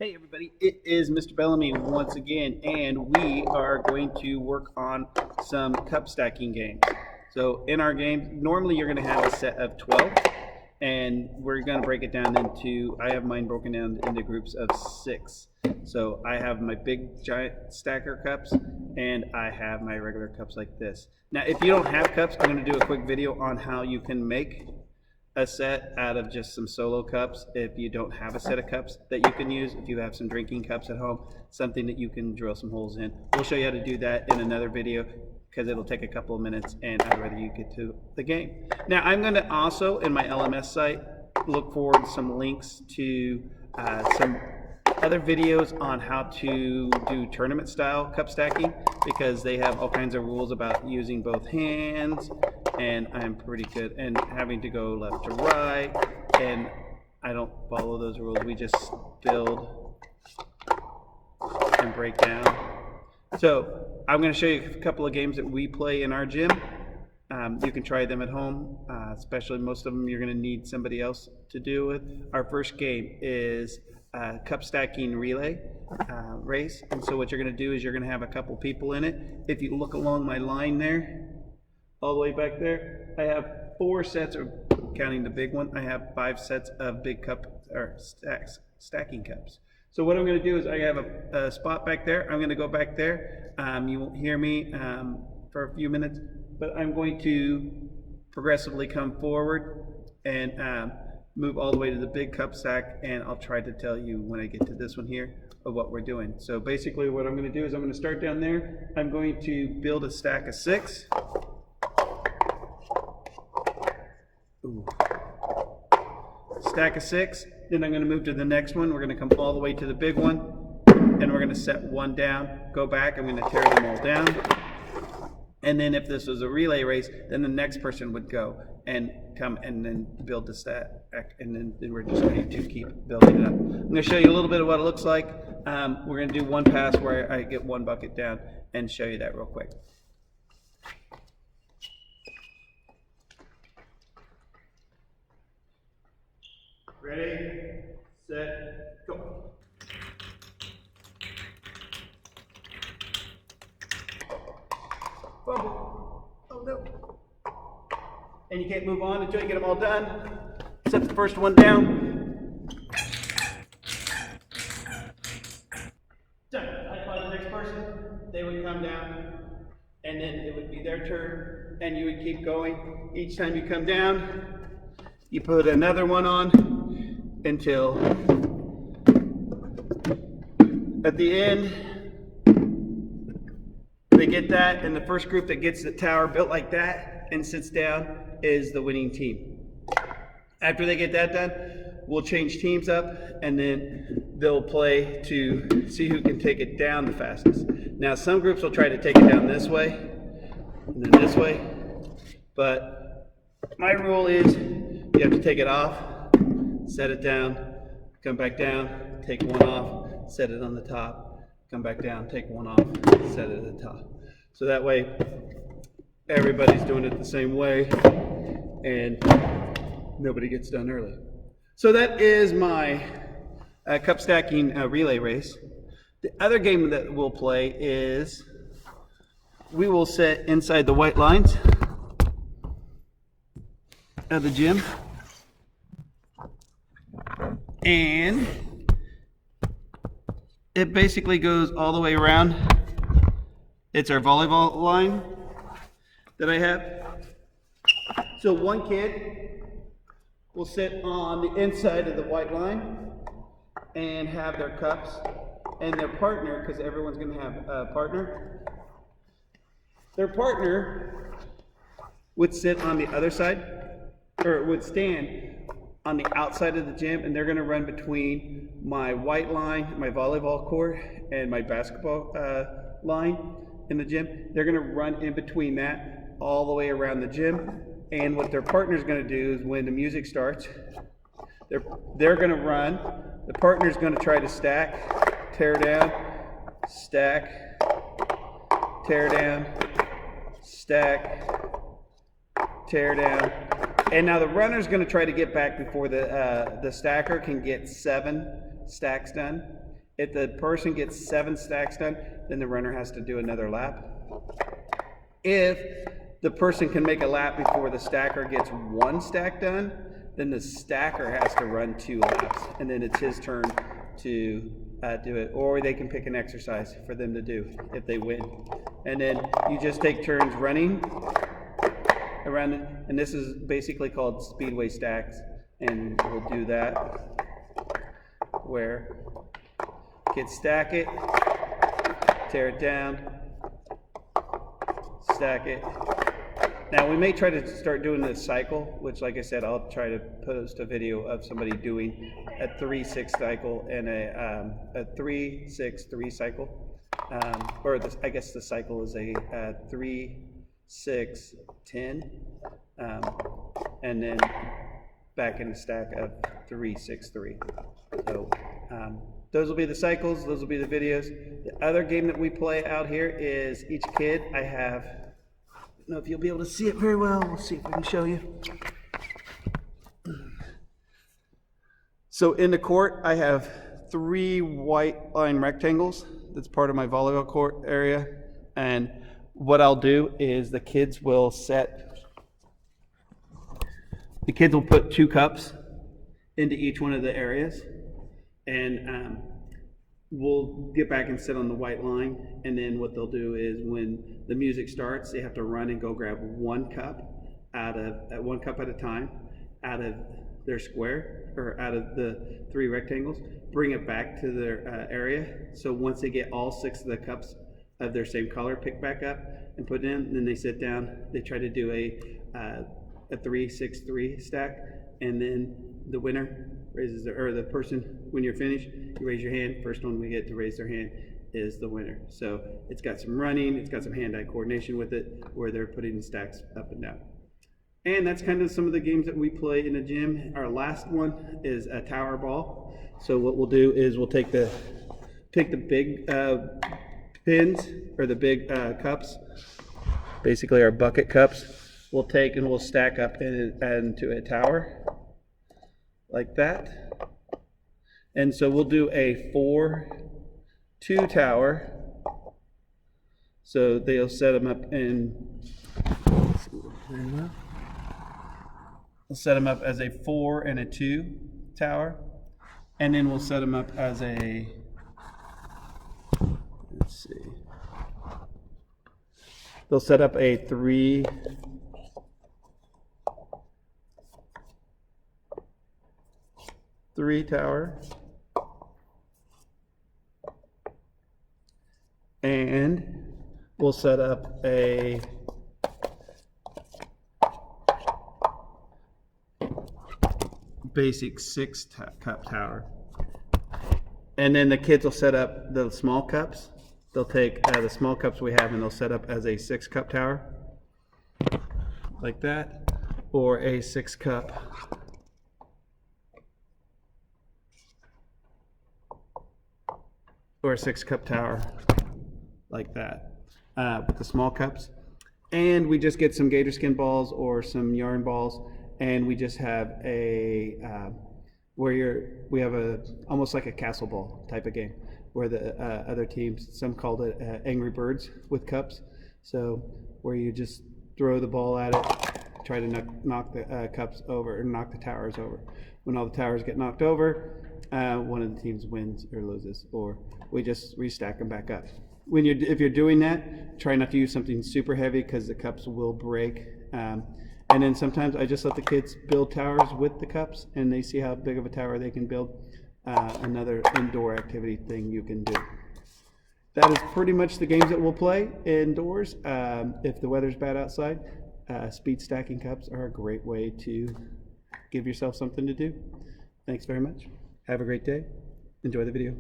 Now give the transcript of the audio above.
Hey everybody, it is Mr. Bellamy once again, and we are going to work on some cup stacking games. So in our game, normally you're going to have a set of 12, and we're going to break it down into, I have mine broken down into groups of 6. So I have my big giant stacker cups, and I have my regular cups like this. Now if you don't have cups, I'm going to do a quick video on how you can make a set out of just some solo cups. If you don't have a set of cups that you can use, if you have some drinking cups at home, something that you can drill some holes in, we'll show you how to do that in another video because it'll take a couple of minutes and I'd rather you get to the game. Now I'm going to also in my LMS site look forward some links to some other videos on how to do tournament style cup stacking, because they have all kinds of rules about using both hands, and I'm pretty good and having to go left to right, and I don't follow those rules. We just build and break down. So I'm going to show you a couple of games that we play in our gym. You can try them at home, especially most of them you're going to need somebody else to do with. Our first game is cup stacking relay race, and so what you're going to do is you're going to have a couple people in it. If you look along my line there, all the way back there, I have 4 sets, or counting the big one, I have 5 sets of big cup or stacking cups. So what I'm going to do is I have a spot back there. I'm going to go back there. You won't hear me for a few minutes, but I'm going to progressively come forward and move all the way to the big cup stack, and I'll try to tell you when I get to this one here of what we're doing. So basically what I'm going to do is I'm going to start down there. I'm going to build a stack of 6. Ooh. Stack of 6. Then I'm going to move to the next one. We're going to come all the way to the big one, and we're going to set one down, go back. I'm going to tear them all down. And then if this was a relay race, then the next person would go and come and then build the stack, and then we're just going to keep building it up. I'm going to show you a little bit of what it looks like. We're going to do one pass where I get one bucket down and show you that real quick. Ready, set, go. Fumble. Oh no. And you can't move on until you get them all done. Set the first one down. Done. I'd find the next person. They would come down, and then it would be their turn, and you would keep going. Each time you come down, you put another one on until at the end they get that, and the first group that gets the tower built like that and sits down is the winning team. After they get that done, we'll change teams up, and then they'll play to see who can take it down the fastest. Now some groups will try to take it down this way and then this way, but my rule is you have to take it off, set it down, come back down, take one off, set it on the top, come back down, take one off, set it at the top. So that way everybody's doing it the same way and nobody gets done early. So that is my cup stacking relay race. The other game that we'll play is we will sit inside the white lines of the gym, and it basically goes all the way around. It's our volleyball line that I have. So one kid will sit on the inside of the white line and have their cups, and their partner, because everyone's going to have a partner, their partner would sit on the other side, or would stand on the outside of the gym, and they're going to run between my white line, my volleyball court, and my basketball line in the gym. They're going to run in between that all the way around the gym, and what their partner's going to do is when the music starts, they're going to run. The partner's going to try to stack, tear down, stack, tear down, stack, tear down. And now the runner's going to try to get back before the stacker can get 7 stacks done. If the person gets 7 stacks done, then the runner has to do another lap. If the person can make a lap before the stacker gets 1 stack done, then the stacker has to run 2 laps, and then it's his turn to do it. Or they can pick an exercise for them to do if they win. And then you just take turns running around it, and this is basically called Speedway stacks, and we'll do that where kids stack it, tear it down, stack it. Now we may try to start doing this cycle, which, like I said, I'll try to post a video of somebody doing a 3-6 cycle and a 3-6-3 cycle, I guess the cycle is a 3-6-10, and then back in a stack of 3-6-3. So those will be the cycles. Those will be the videos. The other game that we play out here is each kid. I have. I don't know if you'll be able to see it very well. We'll see if I can show you. So in the court, I have 3 white line rectangles. That's part of my volleyball court area. And what I'll do is the kids will put 2 cups into each one of the areas. And we'll get back and sit on the white line, and then what they'll do is when the music starts, they have to run and go grab 1 cup at a time out of their square, or out of the 3 rectangles, bring it back to their area. So once they get all 6 of the cups of their same color picked back up and put in, and then they sit down, they try to do a 3-6-3 stack, and then the winner raises the person, when you're finished, you raise your hand. First one we get to raise their hand is the winner. So it's got some running, it's got some hand-eye coordination with it, where they're putting the stacks up and down. And that's kind of some of the games that we play in the gym. Our last one is a tower ball. So what we'll do is we'll take the big pins, or the big cups, basically our bucket cups, we'll take and we'll stack up into a tower like that. And so we'll do a 4-2 tower. So they'll set them up in, we'll set them up as a 4 and a 2 tower. And then we'll set them up as a, let's see, they'll set up a 3 tower, and we'll set up a basic 6 cup tower. And then the kids will set up the small cups. They'll take the small cups we have and they'll set up as a 6 cup tower like that, or a 6 cup tower like that, with the small cups. And we just get some gator skin balls or some yarn balls, and we just have a we have a almost like a castle ball type of game, where the other teams, some called it Angry Birds with cups. So where you just throw the ball at it, try to knock the cups over, or knock the towers over. When all the towers get knocked over, one of the teams wins or loses, or we just restack them back up. If you're doing that, try not to use something super heavy, because the cups will break. And then sometimes I just let the kids build towers with the cups, and they see how big of a tower they can build. Another indoor activity thing you can do. That is pretty much the games that we'll play indoors. If the weather's bad outside, speed stacking cups are a great way to give yourself something to do. Thanks very much. Have a great day. Enjoy the video.